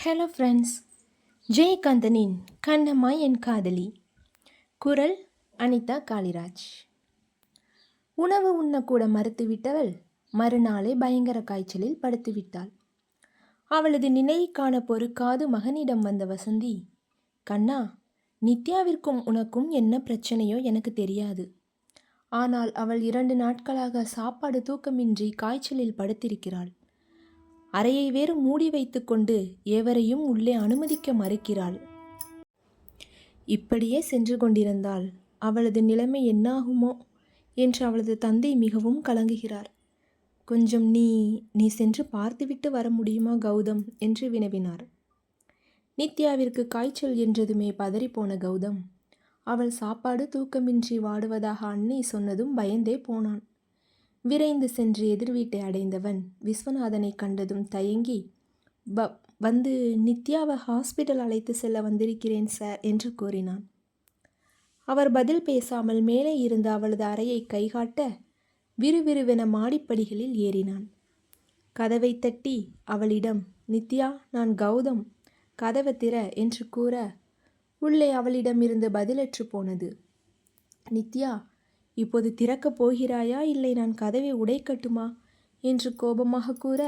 Hello friends, ஜெயகாந்தனின் Kannamma என் காதலி. குரல் அனிதா காளிராஜ். உணவு உண்ணக்கூட மறுத்துவிட்டவள் மறுநாளே பயங்கர காய்ச்சலில் படுத்துவிட்டாள். அவளது நிலையை காண பொறுக்காது மகனிடம் வந்த வசந்தி, கண்ணா, நித்யாவிற்கும் உனக்கும் என்ன பிரச்சனையோ எனக்கு தெரியாது. ஆனால் அவள் 2 நாட்களாக சாப்பாடு தூக்கமின்றி காய்ச்சலில் படுத்திருக்கிறாள். அறையை வேறு மூடி வைத்து கொண்டு எவரையும் உள்ளே அனுமதிக்க மறுக்கிறாள். இப்படியே சென்று கொண்டிருந்தால் அவளது நிலைமை என்னாகுமோ என்று அவளது தந்தை மிகவும் கலங்குகிறார். கொஞ்சம் நீ சென்று பார்த்துவிட்டு வர முடியுமா கௌதம் என்று வினவினார். நித்யாவிற்கு காய்ச்சல் என்றதுமே பதறிப்போன கௌதம், அவள் சாப்பாடு தூக்கமின்றி வாடுவதாக அன்னை சொன்னதும் பயந்தே போனான். விரைந்து சென்று எதிர் வீட்டை அடைந்தவன் விஸ்வநாதனை கண்டதும் தயங்கி, வந்து நித்யாவை ஹாஸ்பிட்டல் அழைத்து செல்ல வந்திருக்கிறேன் சார் என்று கூறினான். அவர் பதில் பேசாமல் மேலே இருந்த அவளது அறையை கைகாட்ட விறுவிறுவென மாடிப்படிகளில் ஏறினான். கதவை தட்டி அவளிடம், நித்யா, நான் கௌதம், கதவை திற என்று கூற உள்ளே அவளிடமிருந்து பதிலற்று போனது. நித்யா, இப்போது திறக்கப் போகிறாயா, இல்லை நான் கதவை உடைக்கட்டுமா என்று கோபமாக கூற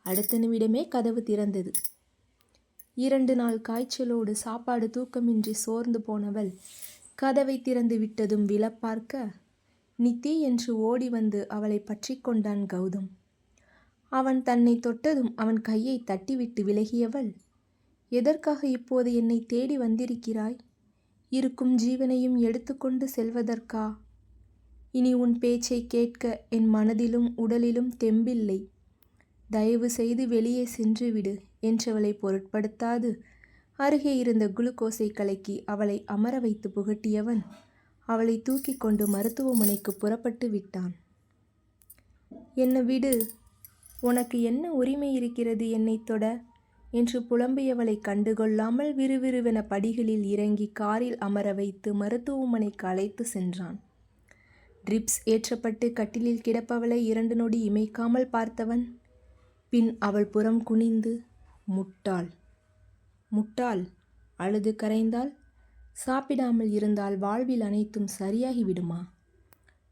அடுத்த நிமிடமே கதவு திறந்தது. 2 நாள் காய்ச்சலோடு சாப்பாடு தூக்கமின்றி சோர்ந்து போனவள் கதவை திறந்து விட்டதும் விழப்பார்க்க நித்தி என்று ஓடி வந்து அவளை பற்றி கொண்டான் கௌதம். அவன் தன்னை தொட்டதும் அவன் கையை தட்டிவிட்டு விலகியவள், எதற்காக இப்போது என்னை தேடி வந்திருக்கிறாய்? இருக்கும் ஜீவனையும் எடுத்துக்கொண்டு செல்வதற்கா? இனி உன் பேச்சை கேட்க என் மனதிலும் உடலிலும் தெம்பில்லை. தயவு செய்து வெளியே சென்றுவிடு என்றவளை பொருட்படுத்தாது அருகே இருந்த குளுக்கோஸை கலக்கி அவளை அமர வைத்து புகட்டியவன் அவளை தூக்கி கொண்டு மருத்துவமனைக்கு புறப்பட்டு விட்டான். என்ன விடு, உனக்கு என்ன உரிமை இருக்கிறது என்னை தொட என்று புலம்பியவளை கண்டுகொள்ளாமல் விறுவிறுவென படிகளில் இறங்கி காரில் அமர வைத்து மருத்துவமனைக்கு அழைத்து சென்றான். ட்ரிப்ஸ் ஏற்றப்பட்டு கட்டிலில் கிடப்பவளை 2 நொடி இமைக்காமல் பார்த்தவன் பின் அவள் புறம் குனிந்து, முட்டாள் முட்டாள், அழுது கரைந்தால், சாப்பிடாமல் இருந்தால் வாழ்வில் அனைத்தும் சரியாகி விடுமா?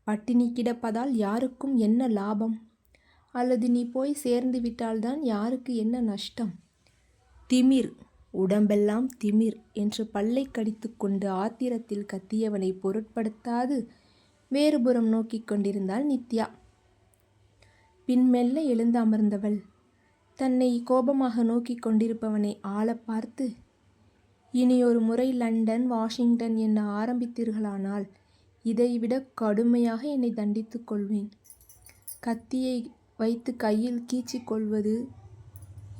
பட்டினி கிடப்பதால் யாருக்கும் என்ன லாபம்? அல்லது நீ போய் சேர்ந்து விட்டால்தான் யாருக்கு என்ன நஷ்டம்? திமிர், உடம்பெல்லாம் திமிர் என்று பல்லை கடித்து கொண்டு ஆத்திரத்தில் கத்தியவனை பொருட்படுத்தாது வேறுபுறம் நோக்கி கொண்டிருந்தாள் நித்யா. பின் மெல்ல எழுந்து அமர்ந்தவள் தன்னை கோபமாக நோக்கி கொண்டிருப்பவனை ஆள பார்த்து, இனியொரு முறை லண்டன், வாஷிங்டன் என்ன ஆரம்பித்தீர்களானால் இதைவிட கடுமையாக என்னை தண்டித்துக் கொள்வேன். கத்தியை வைத்து கையில் கீச்சிக் கொள்வது,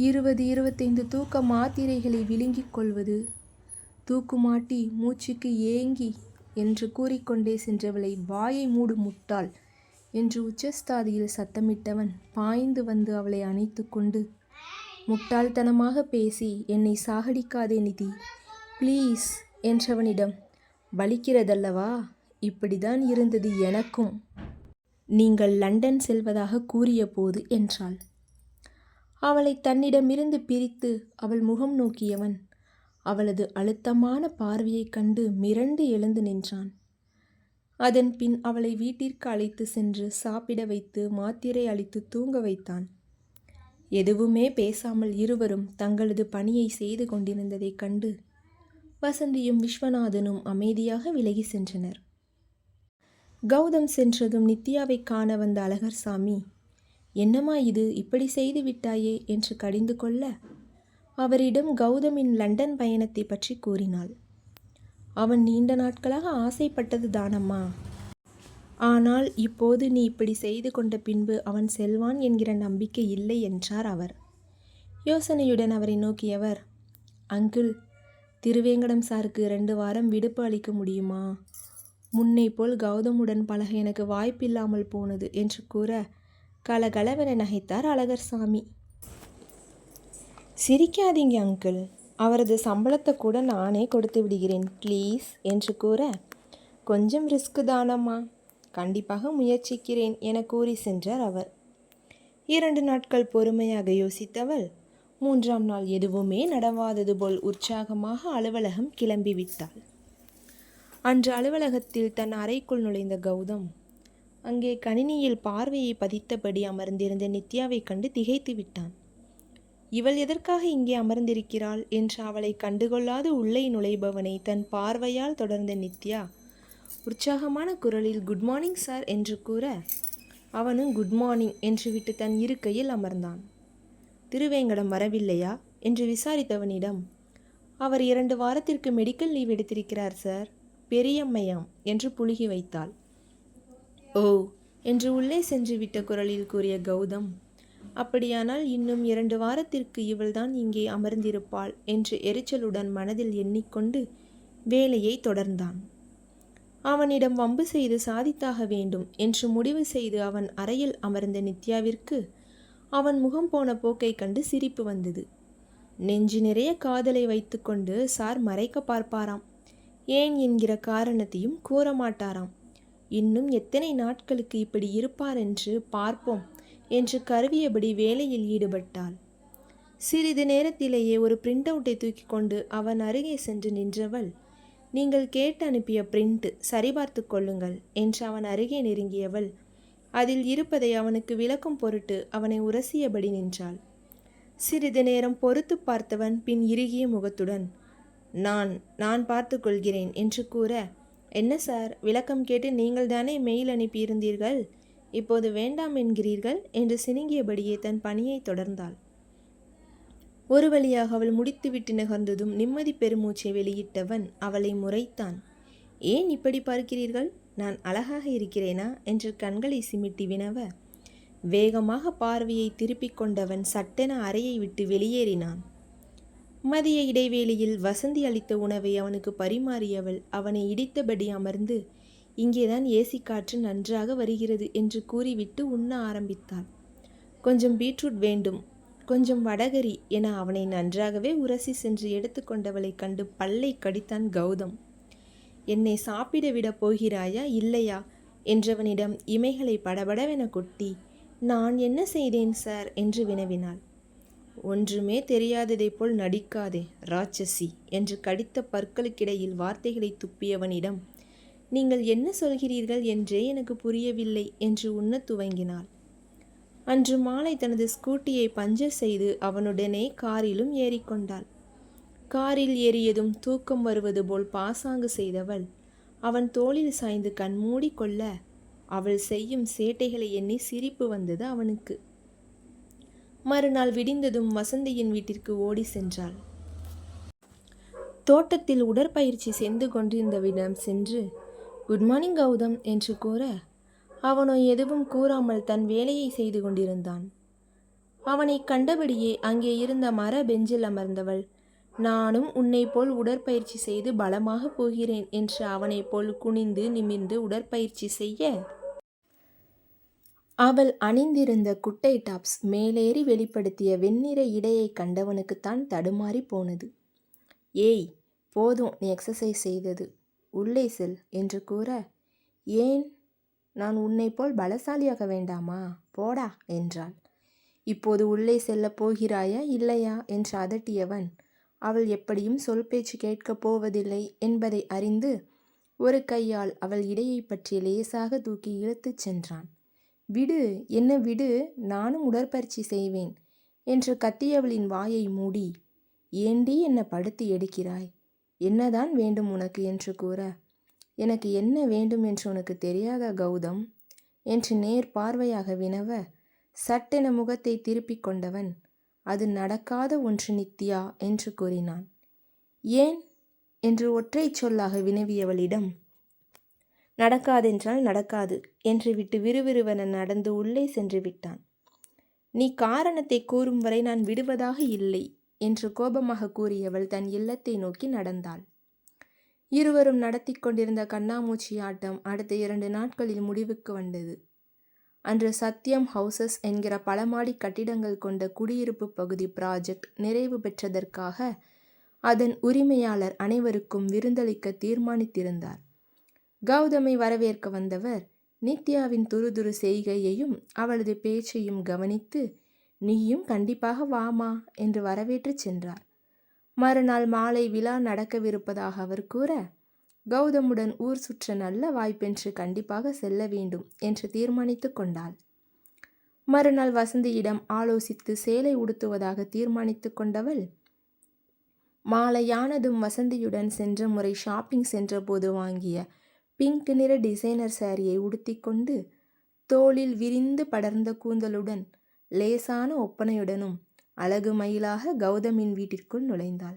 20-25 தூக்க மாத்திரைகளை விழுங்கிக் கொள்வது, தூக்குமாட்டி மூச்சுக்கு ஏங்கி என்று கூறிக்கொண்டே சென்றவளை வாயை மூடு முட்டாள் என்று உச்சஸ்தாதியில் சத்தமிட்டவன் பாய்ந்து வந்து அவளை அணைத்து கொண்டு, முட்டாள்தனமாக பேசி என்னை சாகடிக்காதே நிதி, ப்ளீஸ் என்றவனிடம், வலிக்கிறதல்லவா? இப்படிதான் இருந்தது எனக்கும் நீங்கள் லண்டன் செல்வதாக கூறிய போது என்றாள். அவளை தன்னிடமிருந்து பிரித்து அவள் முகம் நோக்கியவன் அவளது அழுத்தமான பார்வையைக் கண்டு மிரண்டு எழுந்து நின்றான். அதன் பின் அவளை வீட்டிற்கு அழைத்து சென்று சாப்பிட வைத்து மாத்திரை அளித்து தூங்க வைத்தான். எதுவுமே பேசாமல் இருவரும் தங்களது பணியை செய்து கொண்டிருந்ததைக் கண்டு வசந்தியும் விஸ்வநாதனும் அமைதியாக விலகி சென்றனர். கௌதம் சென்றதும் நித்யாவை காண வந்த அழகர்சாமி, என்னம்மா இது, இப்படி செய்து விட்டாயே என்று கடிந்து கொள்ள அவரிடம் கௌதமின் லண்டன் பயணத்தை பற்றி கூறினாள். அவன் நீண்ட நாட்களாக ஆசைப்பட்டது தானம்மா. ஆனால் இப்போது நீ இப்படி செய்து கொண்ட பின்பு அவன் செல்வான் என்கிற நம்பிக்கை இல்லை என்றார் அவர். யோசனையுடன் அவரை நோக்கியவர், அங்கிள், திருவேங்கடம் சாருக்கு 2 வாரம் விடுப்பு அளிக்க முடியுமா? முன்னை போல் கௌதமுடன் பழக எனக்கு வாய்ப்பில்லாமல் போனது என்று கூற கலகலவென நகைத்தார் அழகர்சாமி. சிரிக்காதீங்க அங்கிள், அவரது சம்பளத்தை கூட நானே கொடுத்து விடுகிறேன் ப்ளீஸ் என்று கூற, கொஞ்சம் ரிஸ்க்கு தானம்மா, கண்டிப்பாக முயற்சிக்கிறேன் என கூறி சென்றார் அவர். 2 நாட்கள் பொறுமையாக யோசித்தவள் மூன்றாம் நாள் எதுவுமே நடவாதது போல் உற்சாகமாக அலுவலகம் கிளம்பிவிட்டாள். அன்று அலுவலகத்தில் தன் அறைக்குள் நுழைந்த கௌதம் அங்கே கணினியில் பார்வையை பதித்தபடி அமர்ந்திருந்த நித்யாவை கண்டு திகைத்து விட்டான். இவள் எதற்காக இங்கே அமர்ந்திருக்கிறாள் என்று அவளை கண்டுகொள்ளாது உள்ளே நுழைபவனை தன் பார்வையால் தொடர்ந்த நித்யா உற்சாகமான குரலில் குட் மார்னிங் சார் என்று கூற அவனும் குட் மார்னிங் என்று விட்டு தன் இருக்கையில் அமர்ந்தான். திருவேங்கடம் வரவில்லையா என்று விசாரித்தவனிடம் அவர் 2 வாரத்திற்கு மெடிக்கல் லீவ் எடுத்திருக்கிறார் சார், பெரியம்மையாம் என்று புழுகி வைத்தாள். ஓ என்று உள்ளே சென்று விட்ட குரலில் கூறிய கௌதம், அப்படியானால் இன்னும் 2 வாரத்திற்கு இவள்தான் இங்கே அமர்ந்திருப்பாள் என்று எரிச்சலுடன் மனதில் எண்ணிக்கொண்டு வேலையை தொடர்ந்தான். அவனிடம் வம்பு செய்து சாதித்தாக வேண்டும் என்று முடிவு செய்து அவன் அறையில் அமர்ந்த நித்யாவிற்கு அவன் முகம் போன போக்கை கண்டு சிரிப்பு வந்தது. நெஞ்சு நிறைய காதலை வைத்துக்கொண்டு சார் மறைக்க பார்ப்பாராம். ஏன் என்கிற காரணத்தையும் கூற மாட்டாராம். இன்னும் எத்தனை நாட்களுக்கு இப்படி இருப்பார் என்று பார்ப்போம் என்று கருவியபடி வேலையில் ஈடுபட்டாள். சிறிது நேரத்திலேயே ஒரு பிரிண்ட் அவுட்டை தூக்கி கொண்டு அவன் அருகே சென்று நின்றவள், நீங்கள் கேட்டு அனுப்பிய பிரிண்ட் சரிபார்த்து கொள்ளுங்கள் என்று அவன் அருகே நெருங்கியவள் அதில் இருப்பதை அவனுக்கு விளக்கும் பொருட்டு அவனை உரசியபடி நின்றாள். சிறிது நேரம் பொறுத்து பார்த்தவன் பின் இறுகிய முகத்துடன் நான் பார்த்து கொள்கிறேன் என்று கூற, என்ன சார், விளக்கம் கேட்டு நீங்கள் தானே மெயில் அனுப்பியிருந்தீர்கள், இப்போது வேண்டாம் என்கிறீர்கள் என்று சினுங்கியபடியே தன் பணியை தொடர்ந்தாள். ஒரு வழியாக அவள் முடித்துவிட்டு நகர்ந்ததும் நிம்மதி பெருமூச்சை வெளியிட்டவன் அவளை முறைத்தான். ஏன் இப்படி பார்க்கிறீர்கள், நான் அழகாக இருக்கிறேனா என்று கண்களை சிமிட்டி வினவ, வேகமாக பார்வையை திருப்பிக் கொண்டவன் சட்டென அறையை விட்டு வெளியேறினான். மதிய இடைவேளையில் வசந்தி அளித்த உணவை அவனுக்கு பரிமாறியவள் அவனை இடித்தபடி அமர்ந்து, இங்கேதான் ஏசி காற்று நன்றாக வருகிறது என்று கூறிவிட்டு உண்ண ஆரம்பித்தாள். கொஞ்சம் பீட்ரூட் வேண்டும், கொஞ்சம் வடகரி என அவனை நன்றாகவே உரசி சென்று எடுத்துக்கொண்டவளை கண்டு பல்லை கடித்தான் கௌதம். என்னை சாப்பிட விட போகிறாயா இல்லையா என்றவனிடம் இமைகளை படபடவென கொட்டி, நான் என்ன செய்தேன் சார் என்று வினவினாள். ஒன்றுமே தெரியாததைப் போல் நடிக்காதே ராட்சசி என்று கடித்த பற்களுக்கிடையில் வார்த்தைகளை துப்பியவனிடம், நீங்கள் என்ன சொல்கிறீர்கள் என்றே எனக்கு புரியவில்லை என்று உண்ணத் துவங்கினாள். அன்று மாலை தனது ஸ்கூட்டியை பஞ்சர் செய்து அவனுடனே காரிலும் ஏறிக்கொண்டாள். காரில் ஏறியதும் தூக்கம் வருவது போல் பாசாங்கு செய்தவள் அவன் தோளில் சாய்ந்து கண்மூடி கொள்ள அவள் செய்யும் சேட்டைகளை எண்ணி சிரிப்பு வந்தது அவனுக்கு. மறுநாள் விடிந்ததும் வசந்தியின் வீட்டிற்கு ஓடி சென்றாள். தோட்டத்தில் உடற்பயிற்சி செய்து கொண்டிருந்தவிடம் சென்று குட் மார்னிங் கௌதம் என்று கூற, அவனோ எதுவும் கூறாமல் தன் வேலையை செய்து கொண்டிருந்தான். அவனை கண்டபடியே அங்கே இருந்த மர பெஞ்சில் அமர்ந்தவள், நானும் உன்னை போல் உடற்பயிற்சி செய்து பலமாக போகிறேன் என்று அவனை போல் குனிந்து நிமிர்ந்து உடற்பயிற்சி செய்ய, அவள் அணிந்திருந்த குட்டை டாப்ஸ் மேலேறி வெளிப்படுத்திய வெண்ணிற இடையை கண்டவனுக்குத்தான் தடுமாறி போனது. ஏய், போதும் நீ எக்ஸசைஸ் செய்தது, உள்ளே செல் என்று கூற, ஏன், நான் உன்னை போல் பலசாலியாக வேண்டாமா, போடா என்றாள். இப்போது உள்ளே செல்லப் போகிறாயா இல்லையா என்று அதட்டியவன் அவள் எப்படியும் சொல் பேச்சு கேட்கப் போவதில்லை என்பதை அறிந்து ஒரு கையால் அவள் இடையை பற்றி லேசாக தூக்கி இழுத்துச் சென்றான். விடு, என்ன விடு, நானும் உடற்பயிற்சி செய்வேன் என்று கத்தியவளின் வாயை மூடி, ஏண்டி என்ன படுத்து எடுக்கிறாய், என்னதான் வேண்டும் உனக்கு என்று கூற, எனக்கு என்ன வேண்டும் என்று உனக்கு தெரியாதா கௌதம் என்று நேர் பார்வையாக வினவ, சட்டென முகத்தை திருப்பிக் கொண்டவன், அது நடக்காத ஒன்று நித்யா என்று கூறினான். ஏன் என்று ஒற்றை சொல்லாக வினவியவளிடம், நடக்காதென்றால் நடக்காது என்று விட்டு விறுவிறுவென நடந்து உள்ளே சென்று விட்டான். நீ காரணத்தை கூறும் வரை நான் விடுவதாக இல்லை என்று கோபமாக கூறியவள் தன் இல்லத்தை நோக்கி நடந்தாள். இருவரும் நடத்தி கொண்டிருந்த கண்ணாமூச்சி ஆட்டம் அடுத்த 2 நாட்களில் முடிவுக்கு வந்தது. அன்று சத்யம் ஹவுசஸ் என்கிற பலமாடி கட்டிடங்கள் கொண்ட குடியிருப்பு பகுதி ப்ராஜெக்ட் நிறைவு பெற்றதற்காக அதன் உரிமையாளர் அனைவருக்கும் விருந்தளிக்க தீர்மானித்திருந்தார். கௌதமை வரவேற்க வந்தவர் நித்யாவின் துருதுரு செய்கையையும் அவளது பேச்சையும் கவனித்து நீயும் கண்டிப்பாக வாமா என்று வரவேற்றுச் சென்றார். மறுநாள் மாலை விழா நடக்கவிருப்பதாக அவர் கூற, கௌதமுடன் ஊர் சுற்ற நல்ல வாய்ப்பென்று கண்டிப்பாக செல்ல வேண்டும் என்று தீர்மானித்து கொண்டாள். மறுநாள் வசந்தியிடம் ஆலோசித்து சேலை உடுத்துவதாக தீர்மானித்து கொண்டவள், மாலையானதும் வசந்தியுடன் சென்ற முறை ஷாப்பிங் சென்றபோது வாங்கிய பிங்க் நிற டிசைனர் சாரியை உடுத்திக்கொண்டு, தோளில் விரிந்து படர்ந்த கூந்தலுடன் லேசான ஒப்பனையுடனும் அழகு மயிலாக கௌதமின் வீட்டிற்குள் நுழைந்தாள்.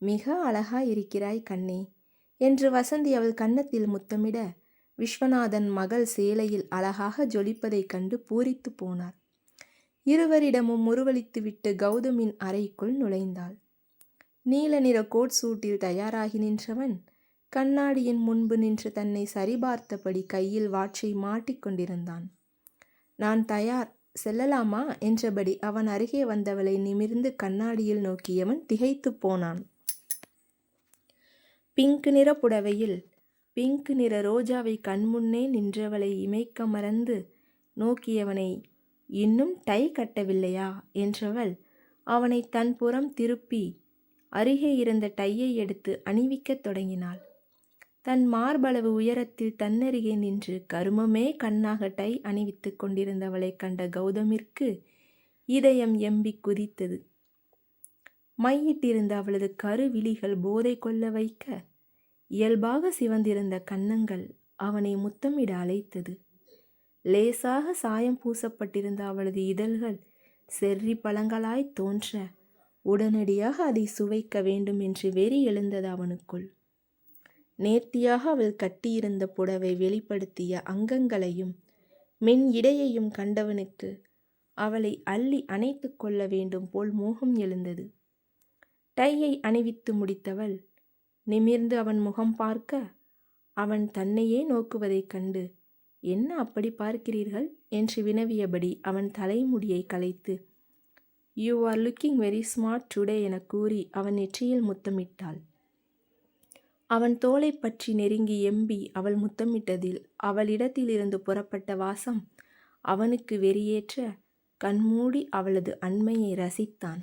மிக அழகாயிருக்கிறாய் கண்ணே என்று வசந்தி அவள் கன்னத்தில் முத்தமிட, விஸ்வநாதன் மகள் சேலையில் அழகாக ஜொலிப்பதைக் கண்டு பூரித்து போனார். இருவரிடமும் முறுவலித்துவிட்டு கௌதமின் அறைக்குள் நுழைந்தாள். நீல நிற கோட் சூட்டில் தயாராகி நின்றவன் கண்ணாடியின் முன்பு நின்று தன்னை சரிபார்த்தபடி கையில் வாட்சை மாட்டிக்கொண்டிருந்தான். நான் தயார், செல்லலாமா என்றபடி அவன் அருகே வந்தவளை நிமிர்ந்து கண்ணாடியில் நோக்கியவன் திகைத்து போனான். பிங்க் நிற புடவையில் பிங்க் நிற ரோஜாவை கண்முன்னே நின்றவளை இமைக்க மறந்து நோக்கியவனை, இன்னும் டை கட்டவில்லையா என்றவள் அவனை தன் புறம் திருப்பி அருகே இருந்த டையை எடுத்து அணிவிக்கத் தொடங்கினாள். தன் மார்பளவு உயரத்தில் தன்னருகே நின்று கருமமே கண்ணாக டை அணிவித்து கொண்டிருந்தவளை கண்ட கௌதமிற்கு இதயம் எம்பி குதித்தது. மையிட்டிருந்த அவளது கருவிழிகள் போதை கொள்ள வைக்க, இயல்பாக சிவந்திருந்த கன்னங்கள் அவனை முத்தமிட அழைத்தது. லேசாக சாயம் பூசப்பட்டிருந்த அவளது இதழ்கள் செர்ரி பழங்களாய் தோன்ற, உடனடியாக அதை சுவைக்க வேண்டும் என்று வெறி எழுந்தது அவனுக்குள். நேர்த்தியாக அவள் கட்டியிருந்த புடவை வெளிப்படுத்திய அங்கங்களையும் மென் இடையையும் கண்டவனுக்கு அவளை அள்ளி அணைத்து கொள்ள வேண்டும் போல் மோகம் எழுந்தது. டையை அணிவித்து முடித்தவள் நிமிர்ந்து அவன் முகம் பார்க்க, அவன் தன்னையே நோக்குவதைக் கண்டு, என்ன அப்படி பார்க்கிறீர்கள் என்று வினவியபடி அவன் தலைமுடியை கலைத்து, you are looking very smart today என கூறி அவன் நெற்றியில் முத்தமிட்டாள். அவன் தோளை பற்றி நெருங்கி எம்பி அவள் முத்தமிட்டதில் அவளிடத்திலிருந்து புறப்பட்ட வாசம் அவனுக்கு வெறியேற்ற, கண்மூடி அவளது அண்மையை ரசித்தான்.